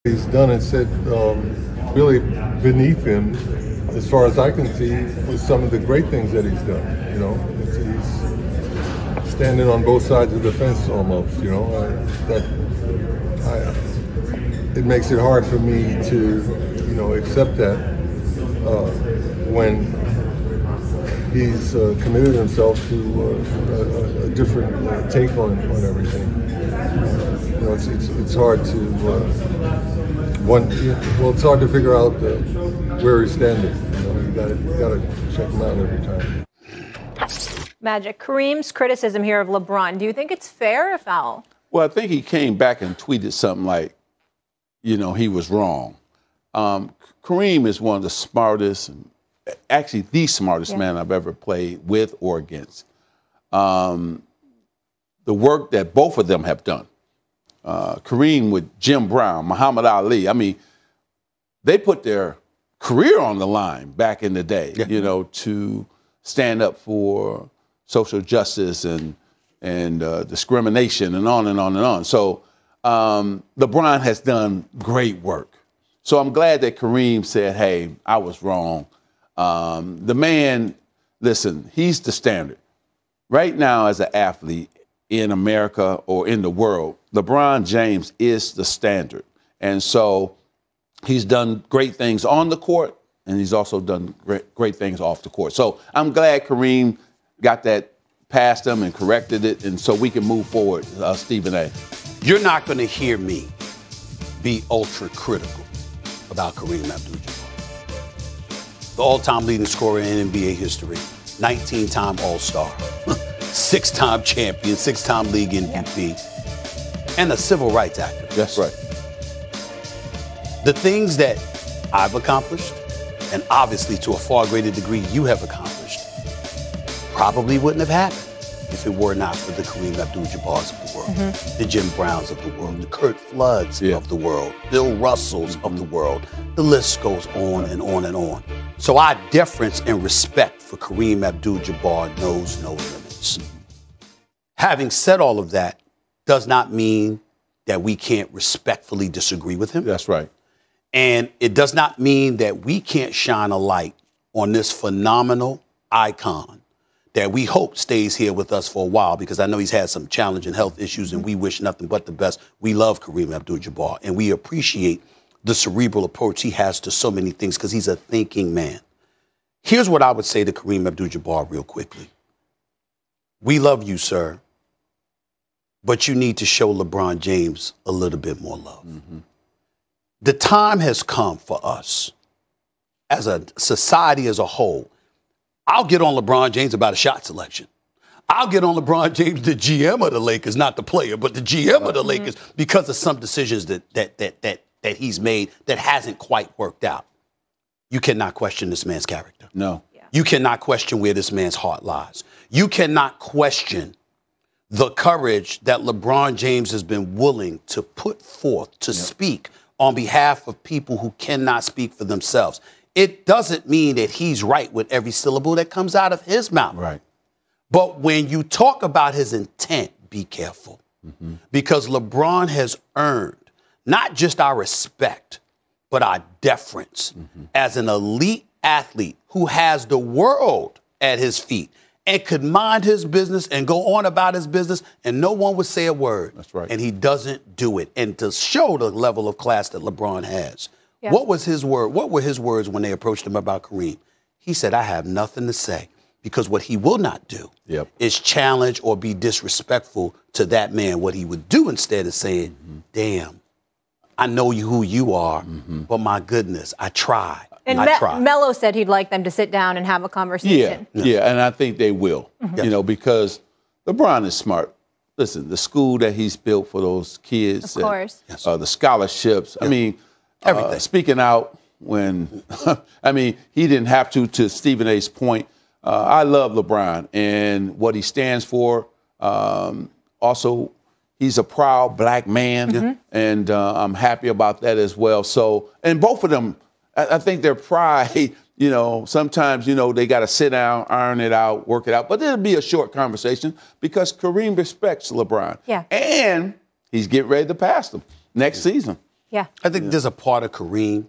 He's done and said really beneath him, as far as I can see, with some of the great things that he's done. You know, he's standing on both sides of the fence almost. You know, it makes it hard for me to accept that when he's committed himself to a different take on everything. It's hard to it's hard to figure out where he's standing. You gotta check him out every time. Magic. Kareem's criticism here of LeBron. Do you think it's fair or foul? Well, I think he came back and tweeted something like, he was wrong. Kareem is one of the smartest, actually the smartest man I've ever played with or against. The work that both of them have done. Kareem with Jim Brown, Muhammad Ali. I mean, they put their career on the line back in the day, to stand up for social justice and discrimination and on and on and on. So LeBron has done great work. So I'm glad that Kareem said, hey, I was wrong. The man, listen, he's the standard. Right now as an athlete in America or in the world, LeBron James is the standard. And so he's done great things on the court, and he's also done great things off the court. So I'm glad Kareem got that past him and corrected it, and so we can move forward, Stephen A. You're not going to hear me be ultra critical about Kareem Abdul Jabbar, the all-time leading scorer in NBA history, 19-time All-Star, 6-time champion, 6-time league MVP, and a civil rights activist. That's right. The things that I've accomplished, and obviously to a far greater degree you have accomplished, probably wouldn't have happened if it were not for the Kareem Abdul Jabbars of the world, the Jim Browns of the world, the Kurt Floods of the world, Bill Russells of the world. The list goes on and on and on. So our deference and respect for Kareem Abdul Jabbar knows no limits. Having said all of that, does not mean that we can't respectfully disagree with him. That's right. And it does not mean that we can't shine a light on this phenomenal icon that we hope stays here with us for a while, because I know he's had some challenging health issues and we wish nothing but the best. We love Kareem Abdul Jabbar and we appreciate the cerebral approach he has to so many things because he's a thinking man. Here's what I would say to Kareem Abdul Jabbar real quickly. We love you, sir, but you need to show LeBron James a little bit more love. The time has come for us as a society as a whole. I'll get on LeBron James about a shot selection. I'll get on LeBron James, the GM of the Lakers, not the player, but the GM of the Lakers, because of some decisions that he's made that hasn't quite worked out. You cannot question this man's character. No. You cannot question where this man's heart lies. You cannot question the courage that LeBron James has been willing to put forth to speak on behalf of people who cannot speak for themselves. It doesn't mean that he's right with every syllable that comes out of his mouth. Right. But when you talk about his intent, be careful. Because LeBron has earned not just our respect, but our deference as an elite athlete who has the world at his feet and could mind his business and go on about his business and no one would say a word. That's right. And he doesn't do it. And to show the level of class that LeBron has, what was his word? What were his words when they approached him about Kareem? He said, I have nothing to say, because what he will not do is challenge or be disrespectful to that man. What he would do instead is saying, damn, I know who you are, but my goodness, I try. And Melo said he'd like them to sit down and have a conversation. Yeah, and I think they will, because LeBron is smart. Listen, the school that he's built for those kids, of course, the scholarships. I mean, everything. Speaking out when, I mean, he didn't have to Stephen A's point. I love LeBron and what he stands for. Also, he's a proud black man, and I'm happy about that as well. So, and both of them, I think their pride, sometimes, they got to sit down, iron it out, work it out. But it'll be a short conversation because Kareem respects LeBron. Yeah. And he's getting ready to pass him next season. Yeah. I think there's a part of Kareem,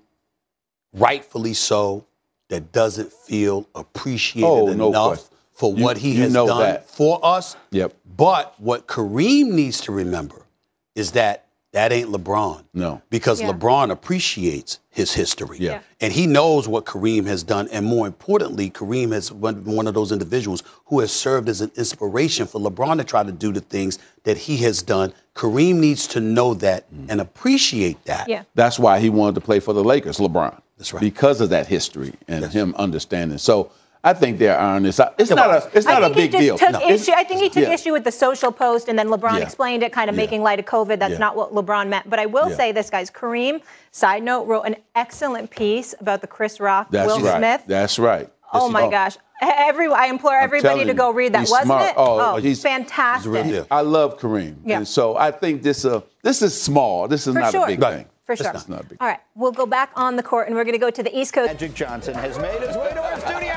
rightfully so, that doesn't feel appreciated enough for what he has done for us. Yep. But what Kareem needs to remember is that ain't LeBron. No. Because LeBron appreciates his history. Yeah. And he knows what Kareem has done. And more importantly, Kareem has been one of those individuals who has served as an inspiration for LeBron to try to do the things that he has done. Kareem needs to know that and appreciate that. Yeah. That's why he wanted to play for the Lakers, LeBron. That's right. Because of that history and him understanding. So I think they're honest. It's not a big deal. I think he took issue with the social post, and then LeBron explained it, kind of making light of COVID. That's not what LeBron meant. But I will say this, guys. Kareem, side note, wrote an excellent piece about the Chris Rock, Will Smith. That's right. Oh, my gosh. I implore everybody to go read that. Wasn't smart. it? Oh, he's fantastic. I love Kareem. Yeah. And so I think this is small. This is not a big thing. For sure. It's not a big All right, we'll go back on the court, and we're going to go to the East Coast. Magic Johnson has made his way to our studio.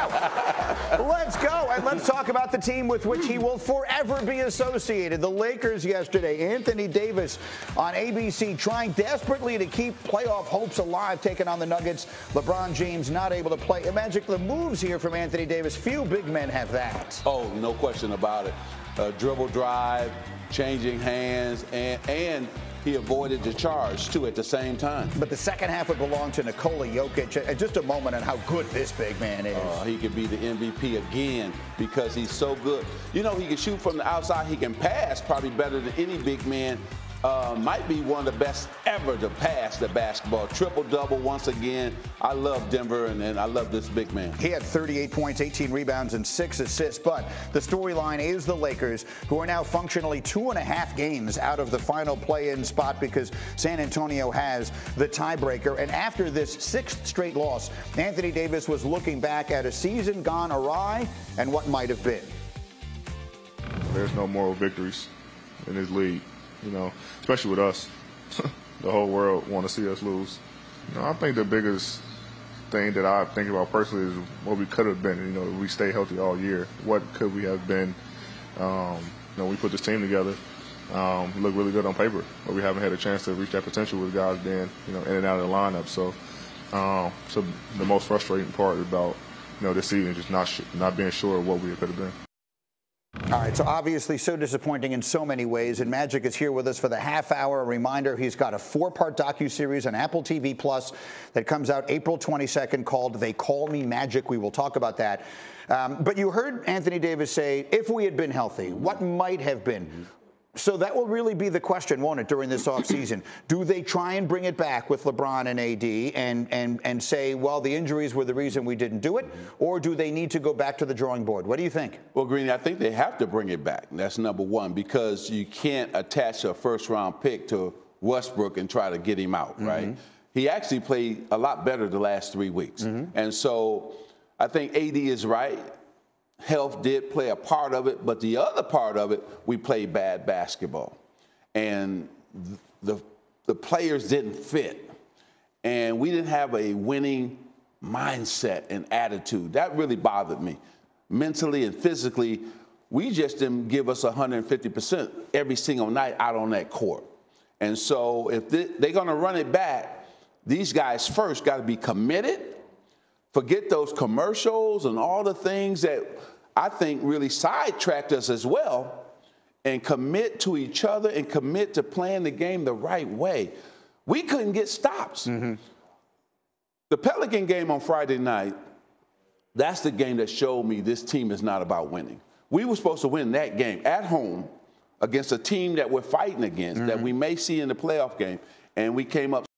Let's go, and let's talk about the team with which he will forever be associated. The Lakers yesterday. Anthony Davis on ABC trying desperately to keep playoff hopes alive, taking on the Nuggets. LeBron James not able to play. Magic, the moves here from Anthony Davis. Few big men have that. Oh, no question about it. Dribble drive, changing hands, and he avoided the charge, too, at the same time. But the second half would belong to Nikola Jokic. Just a moment on how good this big man is. He could be the MVP again because he's so good. You know, he can shoot from the outside. He can pass probably better than any big man. Might be one of the best ever to pass the basketball. Triple-double once again. I love Denver, and I love this big man. He had 38 points, 18 rebounds, and 6 assists. But the storyline is the Lakers, who are now functionally 2.5 games out of the final play-in spot because San Antonio has the tiebreaker. And after this 6th straight loss, Anthony Davis was looking back at a season gone awry and what might have been. There's no moral victories in this league. You know, especially with us. The whole world want to see us lose. You know, I think the biggest thing that I think about personally is what we could have been. You know, we stay healthy all year. What could we have been? You know, we put this team together. We look really good on paper, but we haven't had a chance to reach that potential with guys being, you know, in and out of the lineup. So, so the most frustrating part about, you know, this season is just not being sure of what we could have been. All right, so obviously so disappointing in so many ways, and Magic is here with us for the half hour. A reminder, he's got a 4-part docuseries on Apple TV Plus that comes out April 22nd called They Call Me Magic. We will talk about that. But you heard Anthony Davis say, if we had been healthy, what might have been? So that will really be the question, won't it, during this offseason? Do they try and bring it back with LeBron and AD and say, well, the injuries were the reason we didn't do it? Or do they need to go back to the drawing board? What do you think? Well, Greeny, I think they have to bring it back. That's number one, because you can't attach a first-round pick to Westbrook and try to get him out, right? He actually played a lot better the last 3 weeks. And so I think AD is right. Health did play a part of it, but the other part of it, we played bad basketball. And the players didn't fit. And we didn't have a winning mindset and attitude. That really bothered me. Mentally and physically, we just didn't give us 150% every single night out on that court. And so if they're going to run it back, these guys first got to be committed. Forget those commercials and all the things that I think really sidetracked us as well, and commit to each other and commit to playing the game the right way. We couldn't get stops. The Pelican game on Friday night, that's the game that showed me this team is not about winning. We were supposed to win that game at home against a team that we're fighting against, that we may see in the playoff game, and we came up